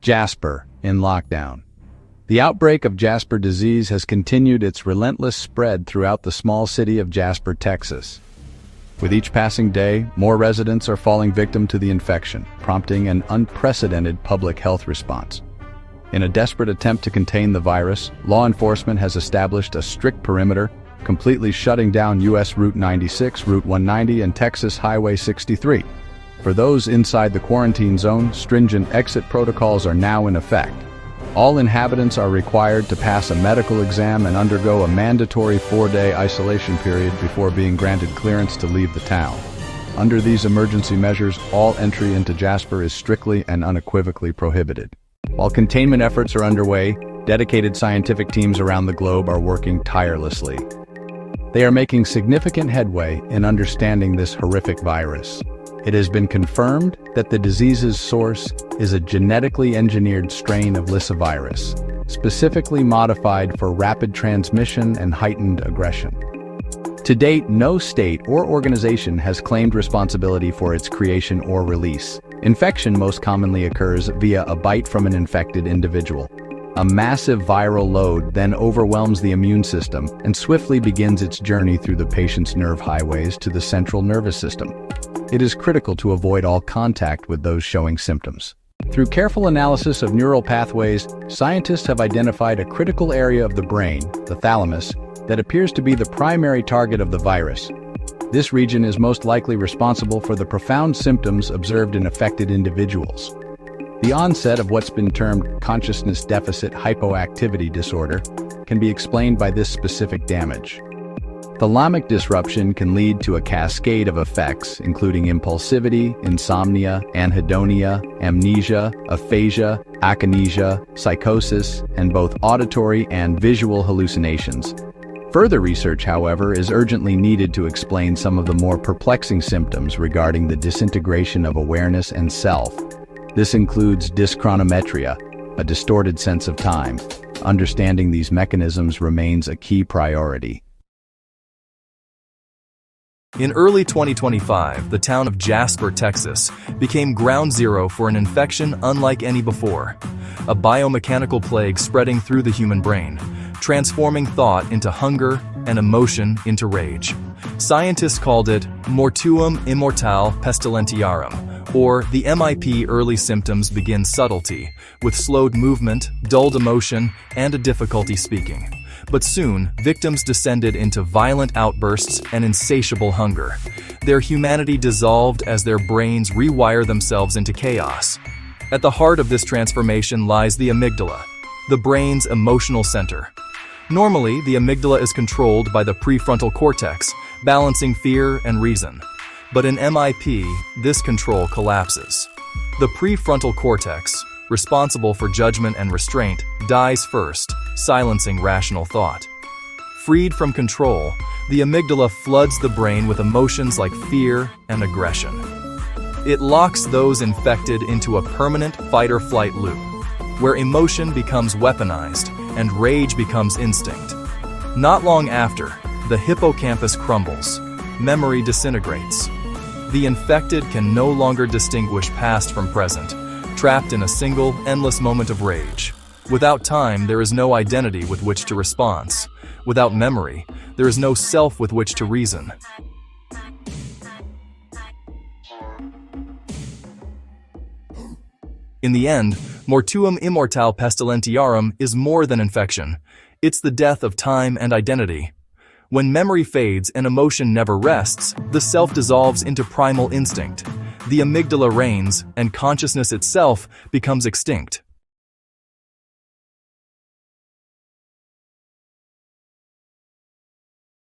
JASPER in lockdown. The outbreak of JASPER disease has continued its relentless spread throughout the small city of Jasper, Texas. With each passing day, more residents are falling victim to the infection, prompting an unprecedented public health response. In a desperate attempt to contain the virus, law enforcement has established a strict perimeter, completely shutting down U.S. Route 96, Route 190, and Texas Highway 63. For those inside the quarantine zone, stringent exit protocols are now in effect. All inhabitants are required to pass a medical exam and undergo a mandatory 4-day isolation period before being granted clearance to leave the town. Under these emergency measures, all entry into Jasper is strictly and unequivocally prohibited. While containment efforts are underway, dedicated scientific teams around the globe are working tirelessly. They are making significant headway in understanding this horrific virus. It has been confirmed that the disease's source is a genetically engineered strain of lyssavirus, specifically modified for rapid transmission and heightened aggression. To date, no state or organization has claimed responsibility for its creation or release. Infection most commonly occurs via a bite from an infected individual. A massive viral load then overwhelms the immune system and swiftly begins its journey through the patient's nerve highways to the central nervous system. It is critical to avoid all contact with those showing symptoms. Through careful analysis of neural pathways, scientists have identified a critical area of the brain, the thalamus, that appears to be the primary target of the virus. This region is most likely responsible for the profound symptoms observed in affected individuals. The onset of what's been termed consciousness deficit hypoactivity disorder can be explained by this specific damage. Thalamic disruption can lead to a cascade of effects, including impulsivity, insomnia, anhedonia, amnesia, aphasia, akinesia, psychosis, and both auditory and visual hallucinations. Further research, however, is urgently needed to explain some of the more perplexing symptoms regarding the disintegration of awareness and self. This includes dyschronometria, a distorted sense of time. Understanding these mechanisms remains a key priority. In early 2025, the town of Jasper, Texas, became ground zero for an infection unlike any before, a biomechanical plague spreading through the human brain, transforming thought into hunger and emotion into rage. Scientists called it mortuum immortale pestilentiarum, or the MIP. Early symptoms begin subtlety, with slowed movement, dulled emotion, and a difficulty speaking. But soon, victims descended into violent outbursts and insatiable hunger. Their humanity dissolved as their brains rewire themselves into chaos. At the heart of this transformation lies the amygdala, the brain's emotional center. Normally, the amygdala is controlled by the prefrontal cortex, balancing fear and reason. But in MIP, this control collapses. The prefrontal cortex, responsible for judgment and restraint, dies first, silencing rational thought. Freed from control, the amygdala floods the brain with emotions like fear and aggression. It locks those infected into a permanent fight-or-flight loop, where emotion becomes weaponized and rage becomes instinct. Not long after, the hippocampus crumbles, memory disintegrates. The infected can no longer distinguish past from present, trapped in a single, endless moment of rage. Without time, there is no identity with which to respond. Without memory, there is no self with which to reason. In the end, mortuum immortale pestilentiarum is more than infection. It's the death of time and identity. When memory fades and emotion never rests, the self dissolves into primal instinct. The amygdala reigns, and consciousness itself becomes extinct.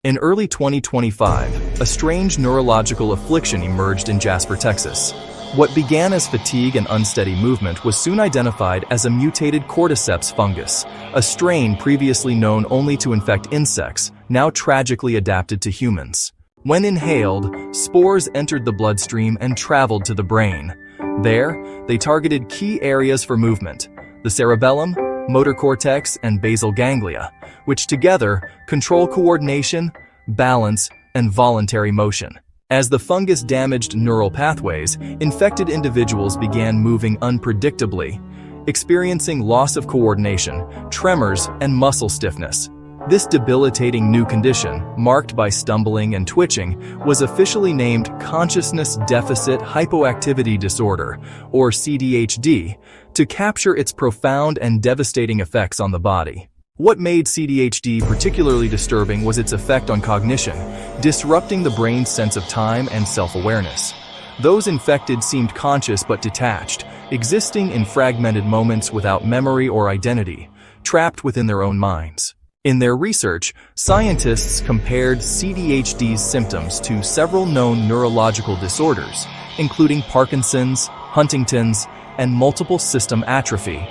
In early 2025, a strange neurological affliction emerged in Jasper, Texas. What began as fatigue and unsteady movement was soon identified as a mutated cordyceps fungus, a strain previously known only to infect insects, now tragically adapted to humans. When inhaled, spores entered the bloodstream and traveled to the brain. There, they targeted key areas for movement: the cerebellum, motor cortex, and basal ganglia, which together control coordination, balance, and voluntary motion. As the fungus damaged neural pathways, infected individuals began moving unpredictably. experiencing loss of coordination, tremors, and muscle stiffness. This debilitating new condition, marked by stumbling and twitching, was officially named Consciousness Deficit Hypoactivity Disorder, or CDHD, to capture its profound and devastating effects on the body. What made CDHD particularly disturbing was its effect on cognition, disrupting the brain's sense of time and self-awareness. Those infected seemed conscious but detached, existing in fragmented moments without memory or identity, trapped within their own minds. In their research, scientists compared CDHD's symptoms to several known neurological disorders, including Parkinson's, Huntington's, and multiple system atrophy.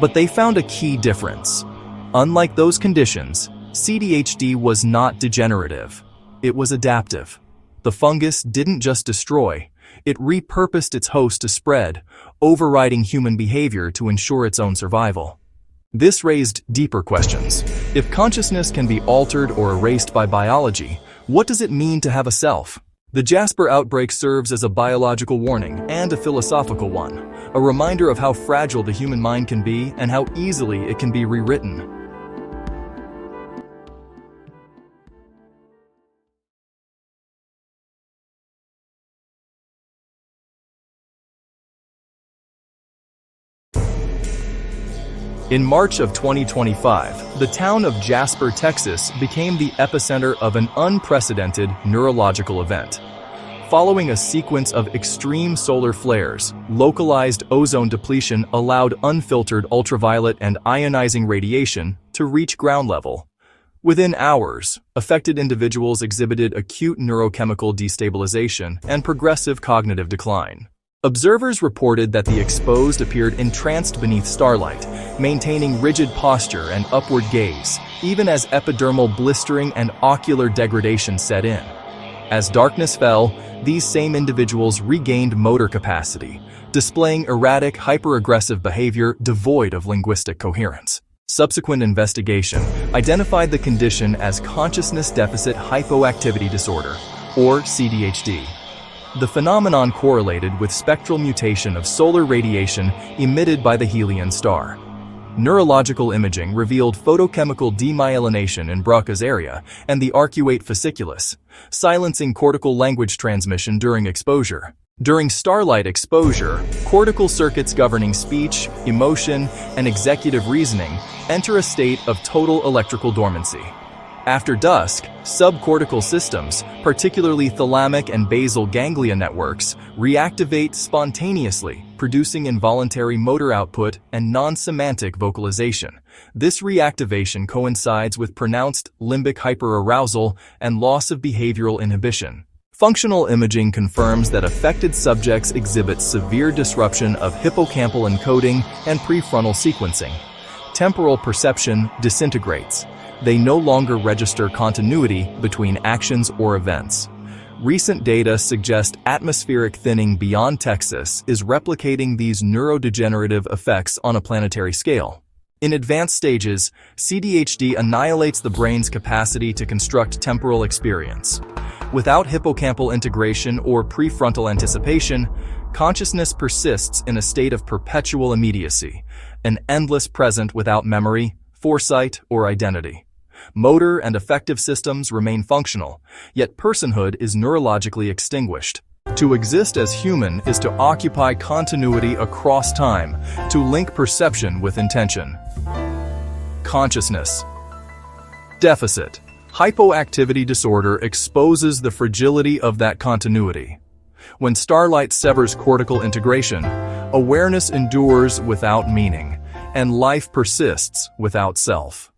But they found a key difference. Unlike those conditions, CDHD was not degenerative. It was adaptive. The fungus didn't just destroy, it repurposed its host to spread, overriding human behavior to ensure its own survival. This raised deeper questions. If consciousness can be altered or erased by biology, what does it mean to have a self? The JASPER outbreak serves as a biological warning and a philosophical one, a reminder of how fragile the human mind can be and how easily it can be rewritten. In March of 2025, the town of Jasper, Texas became the epicenter of an unprecedented neurological event. Following a sequence of extreme solar flares, localized ozone depletion allowed unfiltered ultraviolet and ionizing radiation to reach ground level. Within hours, affected individuals exhibited acute neurochemical destabilization and progressive cognitive decline. Observers reported that the exposed appeared entranced beneath starlight, maintaining rigid posture and upward gaze, even as epidermal blistering and ocular degradation set in. As darkness fell, these same individuals regained motor capacity, displaying erratic, hyper-aggressive behavior devoid of linguistic coherence. Subsequent investigation identified the condition as Consciousness Deficit Hypoactivity Disorder, or CDHD. The phenomenon correlated with spectral mutation of solar radiation emitted by the Helion star. Neurological imaging revealed photochemical demyelination in Broca's area and the arcuate fasciculus, silencing cortical language transmission during exposure. During starlight exposure, cortical circuits governing speech, emotion, and executive reasoning enter a state of total electrical dormancy. After dusk, subcortical systems, particularly thalamic and basal ganglia networks, reactivate spontaneously, producing involuntary motor output and non-semantic vocalization. This reactivation coincides with pronounced limbic hyperarousal and loss of behavioral inhibition. Functional imaging confirms that affected subjects exhibit severe disruption of hippocampal encoding and prefrontal sequencing. Temporal perception disintegrates. They no longer register continuity between actions or events. Recent data suggest atmospheric thinning beyond Texas is replicating these neurodegenerative effects on a planetary scale. In advanced stages, CDHD annihilates the brain's capacity to construct temporal experience. Without hippocampal integration or prefrontal anticipation, consciousness persists in a state of perpetual immediacy, an endless present without memory, foresight, or identity. Motor and affective systems remain functional, yet personhood is neurologically extinguished. To exist as human is to occupy continuity across time, to link perception with intention. Consciousness deficit. Hypoactivity disorder exposes the fragility of that continuity. When starlight severs cortical integration, awareness endures without meaning, and life persists without self.